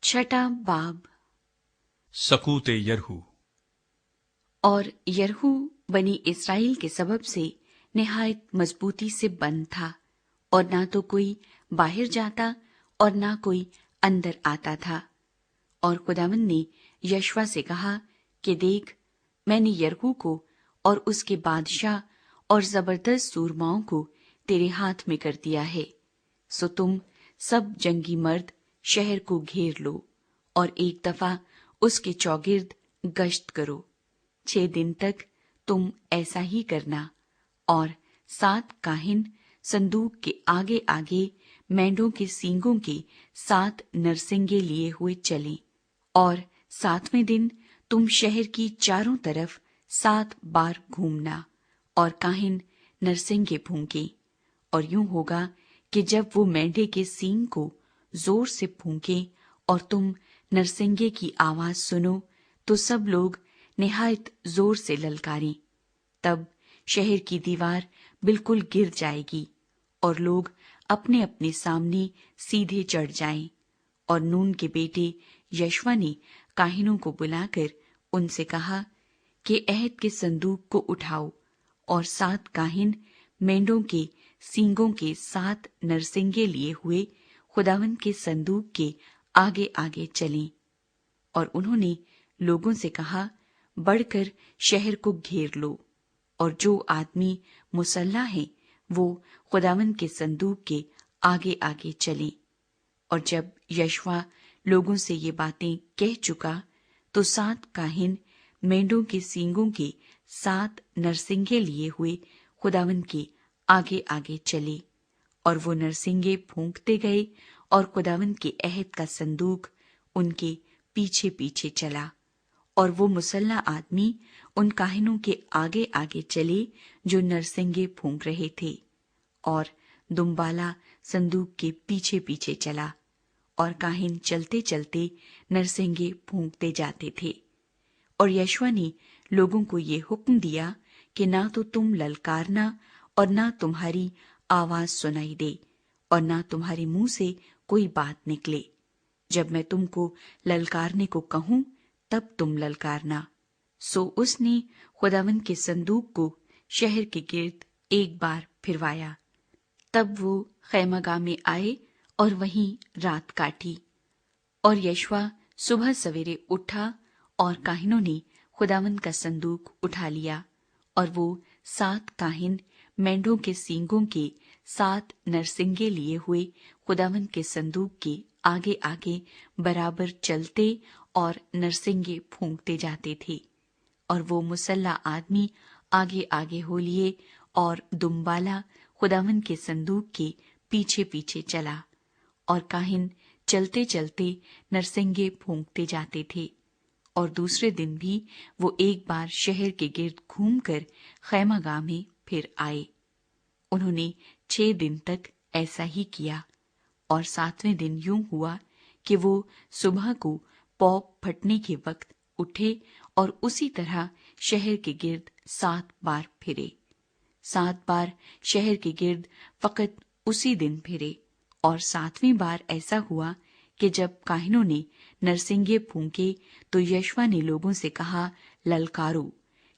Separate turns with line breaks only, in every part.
छठा बाब।
सकूत यरहू।
और यरहू बनी इस्राएल के सबब से निहायत मजबूती से बंद था, और ना तो कोई बाहर जाता और ना कोई अंदर आता था। और खुदावंद ने यशवा से कहा कि देख, मैंने यरहू को और उसके बादशाह और जबरदस्त सूरमाओं को तेरे हाथ में कर दिया है। सो तुम सब जंगी मर्द शहर को घेर लो और एक दफा उसके चौगिर्द गश्त करो। 6 दिन तक तुम ऐसा ही करना। और 7 काहिन संदूक के आगे आगे मेंढों के सींगों के 7 नरसिंगे लिए हुए चलें। और 7वें दिन तुम शहर की चारों तरफ 7 बार घूमना, और काहिन नरसिंगे फूंके। और यूं होगा कि जब वो मेंढे के सींग को जोर से फूंके और तुम नरसिंगे की आवाज सुनो, तो सब लोग निहायत जोर से ललकारें। तब शहर की दीवार बिल्कुल गिर जाएगी और लोग अपने अपने सामने सीधे चढ़ जाएं। और नून के बेटे यशवा ने काहिनों को बुलाकर उनसे कहा कि अहद के संदूक को उठाओ, और 7 काहिन मेंढों के सींगों के 7 नरसिंगे लिए हुए खुदावंद के संदूक के आगे आगे चलें। और उन्होंने लोगों से कहा, बढ़कर शहर को घेर लो, और जो आदमी मुसल्ला है वो खुदावंद के संदूक के आगे आगे चले। और जब यशवा लोगों से ये बातें कह चुका, तो 7 काहिन मेंढों के सींगों के 7 नरसिंगे लिए हुए खुदावंद के आगे आगे चले। और वो नरसिंगे फूंकते गए, और खुदावंद के अहद का संदूक उनके पीछे पीछे चला। और वो मुसल्ला आदमी उन काहिनों के आगे आगे चले जो नरसिंगे फूंक रहे थे, और दुम्बाला संदूक के पीछे पीछे चला। और काहिन चलते चलते नरसिंगे फूंकते जाते थे। और यशवा ने लोगों को ये हुक्म दिया कि ना तो तुम ललकारना, और ना तुम्हारी आवाज सुनाई दे, और ना तुम्हारे मुंह से कोई बात निकले। जब मैं तुमको ललकारने को कहूं, तब तुम ललकारना। सो उसने खुदावंद के संदूक को शहर के गिर्द एक बार फिरवाया। तब वो खैमागाह में आए और वहीं रात काटी। और यशवा सुबह सवेरे उठा, और काहिनों ने खुदावंद का संदूक उठा लिया। और वो 7 काहिन मेंढों के सींगों के 7 नरसिंगे लिए हुए खुदावंद के संदूक के आगे आगे बराबर चलते और नरसिंगे फूंकते जाते थे। और वो मुसल्ला आदमी आगे आगे हो लिए, और दुम्बाला खुदावंद के संदूक के पीछे पीछे चला। और काहिन चलते चलते नरसिंगे फूंकते जाते थे। और दूसरे दिन भी वो एक बार शहर के गिर्द घूमकर खैमागाह में फिर आए। उन्होंने 6 दिन तक ऐसा ही किया। और 7वें दिन यूं हुआ कि वो सुबह को पौ फटने के वक्त उठे, और उसी तरह शहर के गिर्द 7 बार फिरे। 7 बार शहर के गिर्द फकत उसी दिन फिरे। और 7वीं बार ऐसा हुआ कि जब काहिनों ने नरसिंगे फूंके, तो यशवा ने लोगों से कहा, ललकारो,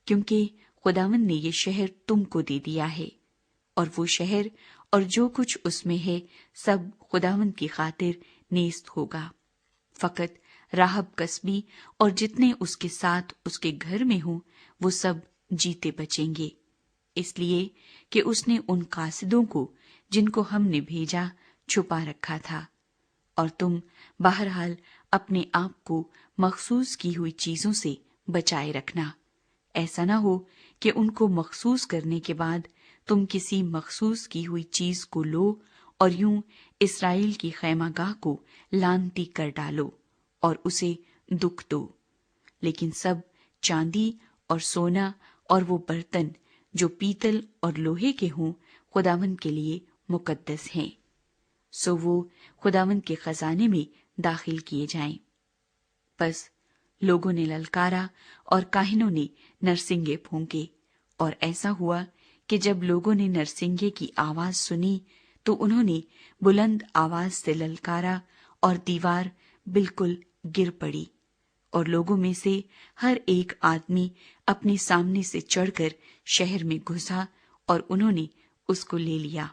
क्योंकि खुदावंद ने ये शहर तुमको दे दिया है। और वो शहर और जो कुछ उसमें है सब खुदावंद की खातिर नेस्त होगा। फकत राहब कसबी और जितने उसके साथ उसके घर में हों, वो सब जीते बचेंगे, इसलिए कि उसने उन कासिदों को जिनको हमने भेजा छुपा रखा था। और तुम बहरहाल अपने आप को मखसूस की हुई चीजों से बचाए रखना। ऐसा ना हो कि उनको मखसूस करने के बाद तुम किसी मखसूस की हुई चीज को लो और यूं इस्राएल की खैमागाह को लानती कर डालो और उसे दुख दो। लेकिन सब चांदी और सोना और वो बर्तन जो पीतल और लोहे के हों, खुदावंद के लिए मुकद्दस हैं। सो वो खुदावंद के खजाने में दाखिल किए जाएं। बस लोगों ने ललकारा और काहिनों ने नरसिंगे फूंके। और ऐसा हुआ कि जब लोगों ने नरसिंगे की आवाज सुनी, तो उन्होंने बुलंद आवाज से ललकारा, और दीवार بالکل گر پڑی، اور لوگوں میں سے ہر ایک آدمی اپنے سامنے سے چڑھ کر شہر میں گھسا، اور انہوں نے اس کو لے لیا۔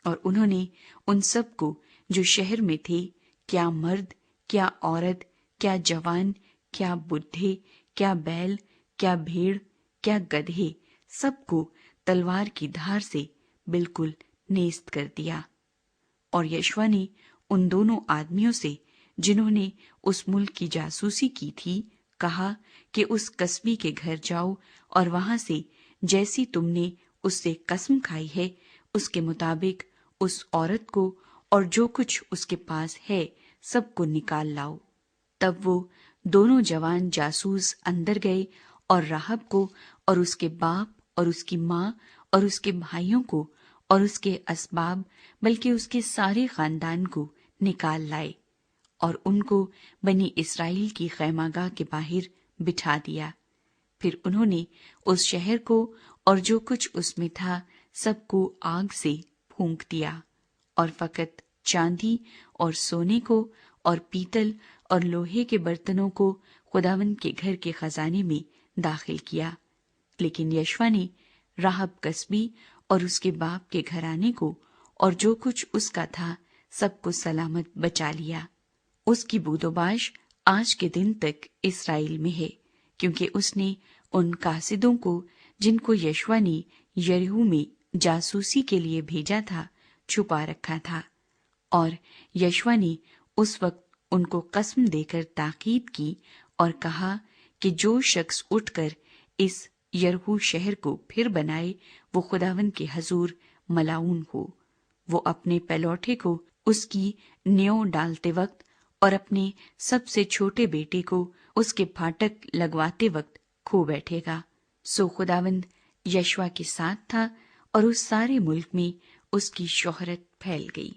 اور انہوں نے ان سب کو جو شہر میں تھے، کیا مرد، کیا عورت، کیا جوان، کیا بڈھے، کیا بیل، کیا بھیڑ، کیا گدھے، سب کو تلوار کی دھار سے بالکل نیست کر دیا۔ اور یشوع نے ان دونوں آدمیوں سے جنہوں نے اس ملک کی جاسوسی کی تھی کہا کہ اس کسبی کے گھر جاؤ، اور وہاں سے جیسی تم نے اس سے قسم کھائی ہے اس کے مطابق اس عورت کو اور جو کچھ اس کے پاس ہے سب کو نکال لاؤ۔ تب وہ دونوں جوان جاسوس اندر گئے اور راہب کو اور اس کے باپ اور اس کی ماں اور اس کے بھائیوں کو اور اس کے اسباب بلکہ اس کے سارے خاندان کو نکال لائے، اور ان کو بنی اسرائیل کی خیمہ گاہ کے باہر بٹھا دیا۔ پھر انہوں نے اس شہر کو اور جو کچھ اس میں تھا سب کو آگ سے پھونک دیا، اور فقط چاندی اور سونے کو اور پیتل اور لوہے کے برتنوں کو خداوند کے گھر کے خزانے میں داخل کیا۔ لیکن یشوع نے راہب کسبی اور اس کے باپ کے گھرانے کو اور جو کچھ اس کا تھا سب کو سلامت بچا لیا۔ اس کی بود و باش آج کے دن تک اسرائیل میں ہے، کیونکہ اس نے ان قاصدوں کو جن کو یشوع نے یریحو میں جاسوسی کے لیے بھیجا تھا چھپا رکھا تھا۔ اور یشوع نے اس وقت ان کو قسم دے کر تاکید کی اور کہا کہ جو شخص اٹھ کر اس یریحو شہر کو پھر بنائے وہ خداوند کے حضور ملعون ہو۔ وہ اپنے پلوٹے کو اس کی نیو ڈالتے وقت اور اپنے سب سے چھوٹے بیٹے کو اس کے پھاٹک لگواتے وقت کھو بیٹھے گا۔ سو خداوند یشوع کے ساتھ تھا، اور اس سارے ملک میں اس کی شہرت پھیل گئی۔